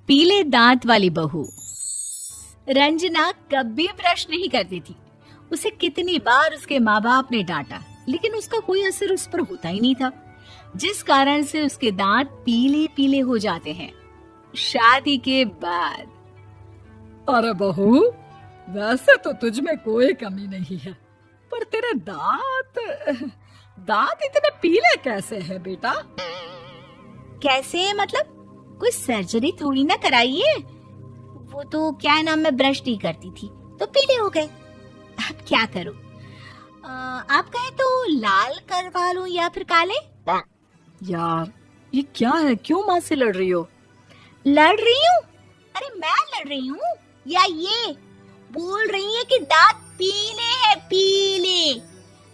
पीले दांत वाली बहू। रंजना कभी ब्रश नहीं करती थी। उसे कितनी बार उसके माँ बाप ने डांटा, लेकिन उसका कोई असर उस पर होता ही नहीं था, जिस कारण से उसके दांत पीले पीले हो जाते हैं। शादी के बाद अरे बहू, वैसे तो तुझ में कोई कमी नहीं है, पर तेरे दांत इतने पीले कैसे हैं बेटा? कैसे मतलब? कोई सर्जरी थोड़ी ना कराइए। वो तो क्या नाम, मैं ब्रश नहीं करती थी तो पीले हो गए। अब क्या करूं? आप कहे तो लाल करवा लूं या फिर काले? यार ये क्या है, क्यों माँ से लड़ रही हो? लड़ रही हूँ? अरे मैं लड़ रही हूँ या ये बोल रही है कि दांत पीले हैं, पीले।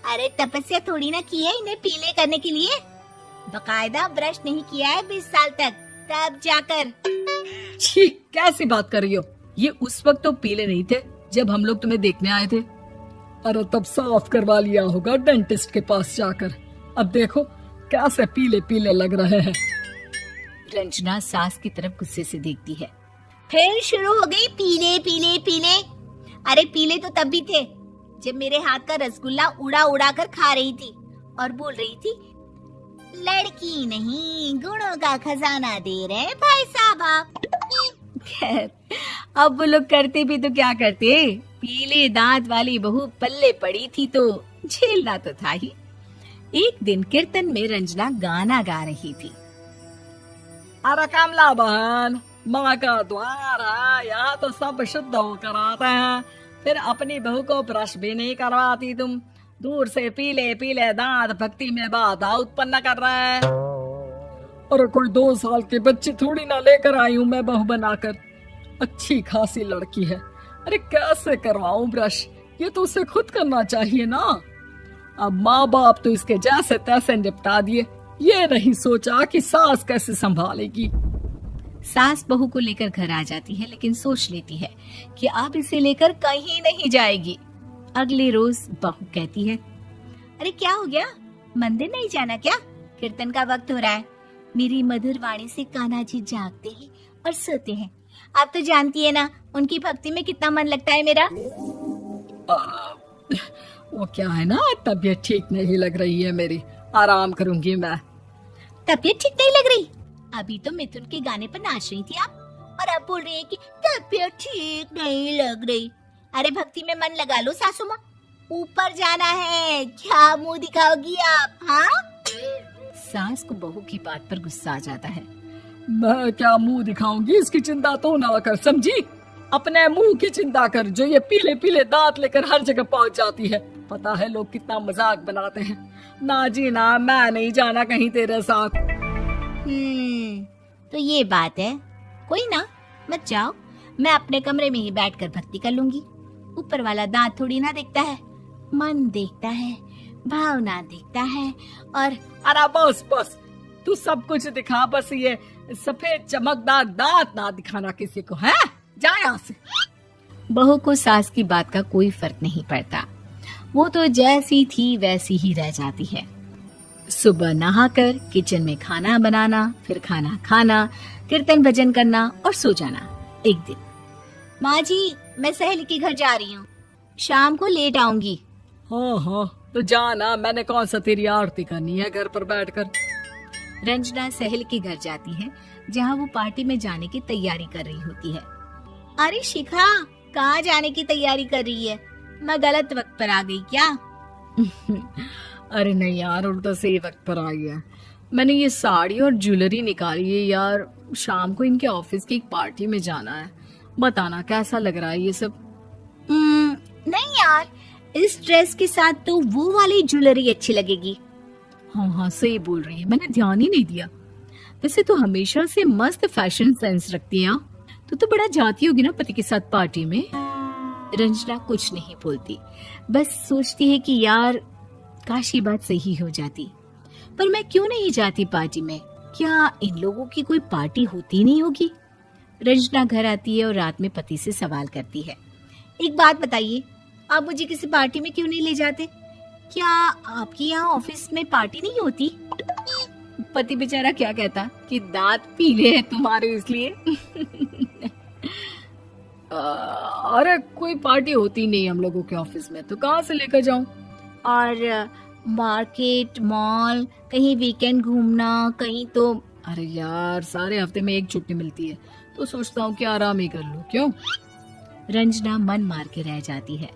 अरे तपस्या थोड़ी ना की है इन्हें पीले करने के लिए। बकायदा ब्रश नहीं किया है 20 साल तक, तब जाकर। छी, कैसी बात कर रही हो? ये उस वक्त तो पीले नहीं थे जब हम लोग तुम्हें देखने आए थे। अरे तब साफ करवा लिया होगा डेंटिस्ट के पास जाकर। अब देखो कैसे पीले पीले लग रहे हैं। रंजना सास की तरफ गुस्से से देखती है। फिर शुरू हो गई पीले पीले पीले। अरे पीले तो तब भी थे जब मेरे हाथ का रसगुल्ला उड़ा उड़ा कर खा रही थी और बोल रही थी, लड़की नहीं गुणों का खजाना दे रहे भाई साहब आप। खैर, अब वो लोग करते भी तो क्या करते, पीले दांत वाली बहू पल्ले पड़ी थी तो झेलना तो था ही। एक दिन कीर्तन में रंजना गाना गा रही थी। अरे कमला बहन, माँ का द्वार है, यहाँ तो सब शुद्ध होकर आते हैं, फिर अपनी बहू को ब्रश भी नहीं करवाती तुम। दूर से पीले पीले दांत भक्ति में बाधा उत्पन्न कर रहे हैं। अरे कोई 2 साल के बच्चे थोड़ी ना लेकर आई हूँ मैं बहू बनाकर। अच्छी खासी लड़की है, अरे कैसे करवाऊं ब्रश? ये तो उसे खुद करना चाहिए ना। अब माँ बाप तो इसके जैसे तैसे निपटा दिए, ये नहीं सोचा कि सास कैसे संभालेगी। सास बहू को लेकर घर आ जाती है, लेकिन सोच लेती है कि अब इसे लेकर कहीं नहीं जाएगी। अगले रोज बहू कहती है, अरे क्या हो गया, मंदिर नहीं जाना क्या? कीर्तन का वक्त हो रहा है। मेरी मधुर वाणी से कान्हा जी जागते हैं और सोते हैं। आप तो जानती है ना उनकी भक्ति में कितना मन लगता है मेरा। वो क्या है ना, तबीयत ठीक नहीं लग रही है मेरी, आराम करूंगी मैं। तबीयत ठीक नहीं लग रही? अभी तो मिथुन के गाने पर नाच रही थी आप, और अब बोल रही है कि तबीयत ठीक नहीं लग रही। अरे भक्ति में मन लगा लो सासू माँ, ऊपर जाना है, क्या मुंह दिखाओगी आप? हाँ? सास को बहू की बात पर गुस्सा आ जाता है। मैं क्या मुंह दिखाऊंगी, इसकी चिंता तो ना कर, समझी? अपने मुंह की चिंता कर, जो ये पीले पीले दांत लेकर हर जगह पहुंच जाती है। पता है लोग कितना मजाक बनाते हैं। ना जी ना, मैं नहीं जाना कहीं तेरे साथ। तो ये बात है। कोई ना, मत जाओ, मैं अपने कमरे में ही बैठकर भक्ति कर लूंगी। ऊपर वाला दांत थोड़ी ना देखता है, मन देखता है, भावना देखता है। और अरे बस बस, तू सब कुछ दिखा, बस ये सफेद चमकदार दांत ना दिखाना किसी को, है? जा यहाँ से। बहू को सास की बात का कोई फर्क नहीं पड़ता, वो तो जैसी थी वैसी ही रह जाती है। सुबह नहाकर किचन में खाना बनाना, फिर खाना खाना, कीर्तन भजन करना और सो जाना। एक दिन, माँ जी मैं सहेली के घर जा रही हूँ, शाम को लेट आऊंगी। हाँ हाँ तो जाना, मैंने कौन सा तेरी आरती करनी है घर पर बैठकर। रंजना सहेली के घर जाती है, जहाँ वो पार्टी में जाने की तैयारी कर रही होती है। अरे शिखा, कहाँ जाने की तैयारी कर रही है? मैं गलत वक्त पर आ गई क्या? अरे नहीं यार, उल्टा सही वक्त पर आई है। मैंने ये साड़ी और ज्वेलरी निकाली है यार, शाम को इनके ऑफिस की एक पार्टी में जाना है। बताना कैसा लग रहा है ये सब? नहीं यार, इस ड्रेस के साथ तो वो वाली ज्वेलरी अच्छी लगेगी। हाँ हाँ सही बोल रही है, मैंने ध्यान ही नहीं दिया। वैसे तो हमेशा से मस्त फैशन सेंस रखती है। तो बड़ा जाती होगी ना पति के साथ पार्टी में। रंजना कुछ नहीं बोलती, बस सोचती है कि यार काश ये बात सही हो जाती, पर मैं क्यों नहीं जाती पार्टी में? क्या इन लोगों की कोई पार्टी होती नहीं होगी? रंजना घर आती है और रात में पति से सवाल करती है, एक बात बताइए, आप मुझे किसी पार्टी में क्यों नहीं ले जाते? क्या आपकी यहाँ ऑफिस में पार्टी नहीं होती? पति बेचारा क्या कहता कि दांत पीले हैं तुम्हारे इसलिए। अरे कोई पार्टी होती नहीं हम लोगों के ऑफिस में, तो कहाँ से लेकर जाऊं? और मार्केट, मॉल, कहीं वीकेंड घूमना, कहीं तो। अरे यार, सारे हफ्ते में एक छुट्टी मिलती है, तो सोचता हूँ कि आराम ही कर लूं। क्यों? रंजना मन मार के रह जाती है।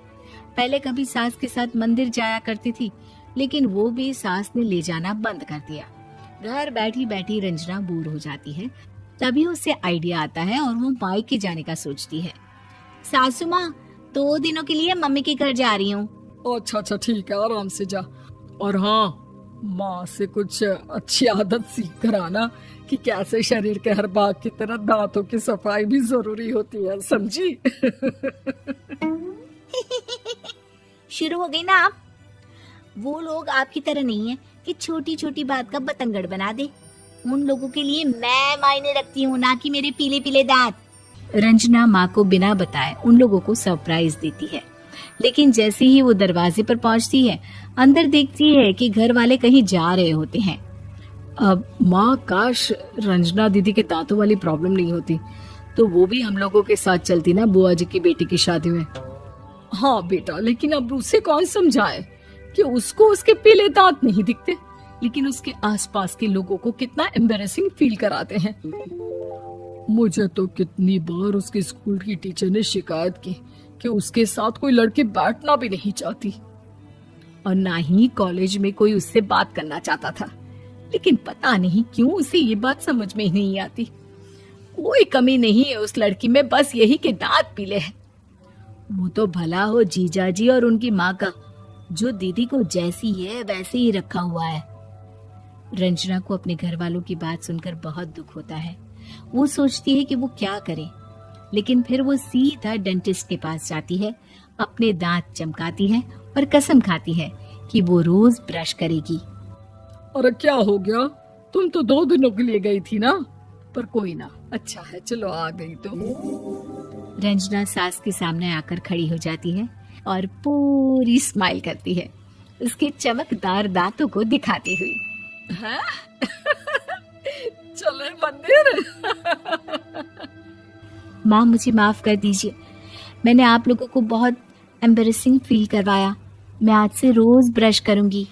पहले कभी सास के साथ मंदिर जाया करती थी, लेकिन वो भी सास ने ले जाना बंद कर दिया। घर बैठी बैठी रंजना बोर हो जाती है। तभी उसे आइडिया आता है और वो मायके जाने का सोचती है। सासू माँ, 2 दिनों के लिए मम्मी के घर जा रही हूँ। अच्छा अच्छा, ठीक है, आराम से जा। और हाँ, माँ से कुछ अच्छी आदत सीख कर आना कि कैसे शरीर के हर भाग की तरह दांतों की सफाई भी जरूरी होती है, समझी? शुरू हो गई ना आप। वो लोग आपकी तरह नहीं है कि छोटी छोटी बात का बतंगड़ बना दे। उन लोगों के लिए मैं मायने रखती हूँ, ना कि मेरे पीले पीले दांत। रंजना माँ को बिना बताए उन लोगों को सरप्राइज देती है, लेकिन जैसे ही वो दरवाजे पर पहुंचती है, अंदर देखती है कि घर वाले कहीं जा रहे होते हैं। अब माँ, काश रंजना दीदी के दांतों वाली प्रॉब्लम नहीं होती, तो वो भी हम लोगों के साथ चलती ना बुआ जी की बेटी की शादी में। हाँ बेटा, लेकिन अब उसे कौन समझाए कि उसको उसके पीले दांत नहीं दिखते, लेकिन उसके आसपास के लोगों को कितना एम्बैरेसिंग फील कराते हैं। मुझे तो कितनी बार उसके स्कूल की टीचर ने शिकायत की कि उसके साथ कोई लड़की बैठना भी नहीं चाहती, और ना ही कॉलेज में कोई उससे बात करना चाहता था। लेकिन पता नहीं क्यों उसे ये बात समझ में ही नहीं आती। कोई कमी नहीं है उस लड़की में, बस यही कि दांत पीले हैं। वो तो भला हो जीजा जी और उनकी माँ का, जो दीदी को जैसी है वैसे ही रखा हुआ है। रंजना को अपने घर वालों की बात सुनकर बहुत दुख होता है। वो सोचती है कि वो क्या करे, लेकिन फिर वो सीधा डेंटिस्ट के पास जाती है, अपने दांत चमकाती है और कसम खाती है कि वो रोज ब्रश करेगी। अरे क्या हो गया? तुम तो 2 दिनों के लिए गई थी ना, पर कोई ना, अच्छा है, चलो आ गई तो। रंजना सास के सामने आकर खड़ी हो जाती है और पूरी स्माइल करती है, उसके चमकदार दांतों को दिखाती हुई। हैं? चले मंदिर? माँ, मुझे माफ कर दीजिए, मैंने आप लोगों को बहुत एम्बैरेसिंग फील करवाया। मैं आज से रोज ब्रश करूंगी।